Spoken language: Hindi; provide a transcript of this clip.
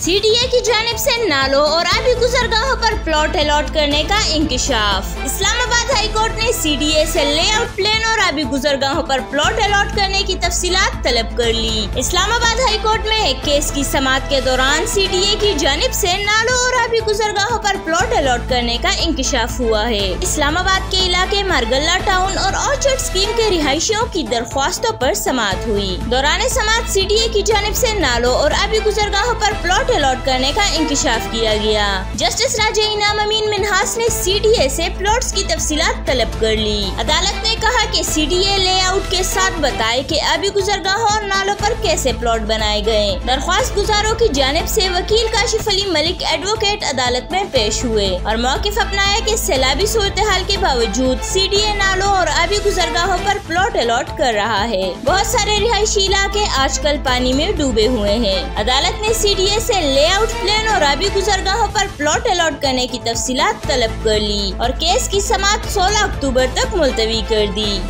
CDA की जानिब से नालों और आबी गुजरगाहों पर प्लॉट अलॉट करने का इंकिशाफ। इस्लामाबाद हाई कोर्ट ने CDA से लेआउट प्लान और आबी गुजरगाहों पर प्लॉट अलॉट करने की तफसीलात तलब कर ली। इस्लामाबाद हाई कोर्ट में एक केस की समाअत के दौरान CDA की जानिब से नालों और आबी गुजरगाहों पर प्लॉट अलॉट करने का इंकिशाफ हुआ है। इस्लामाबाद के इलाके मारगल्ला टाउन और ऑर्चर्ड स्कीम के रिहायशियों की दरख्वास्तों पर समाअत हुई। दौरान समाअत CDA की जानिब से नालों और आबी गुजरगाहों पर प्लॉट अलॉट करने का इंकिशाफ किया गया। जस्टिस राजा इनाम अमीन मिन्हास ने CDA से प्लॉट्स की तफसीलात तलब कर ली। अदालत ने कहा कि CDA लेआउट के साथ बताए कि आबी गुजरगाहों और नालों पर कैसे प्लॉट बनाए गए। दरख्वास्त गुजारों की जानिब से वकील काशिफ अली मलिक एडवोकेट अदालत में पेश हुए और मौकिफ अपनाया कि सैलाबी सूरत हाल के बावजूद CDA नालों और आबी गुजरगाहों पर प्लॉट अलॉट कर रहा है। बहुत सारे रिहायशी इलाके आजकल पानी में डूबे हुए हैं। अदालत ने CDA से लेआउट प्लान और आबी गुजरगाहों पर प्लॉट अलॉट करने की तफसीलात तलब कर ली और केस की समाअत 16 अक्टूबर तक मुलतवी कर दी।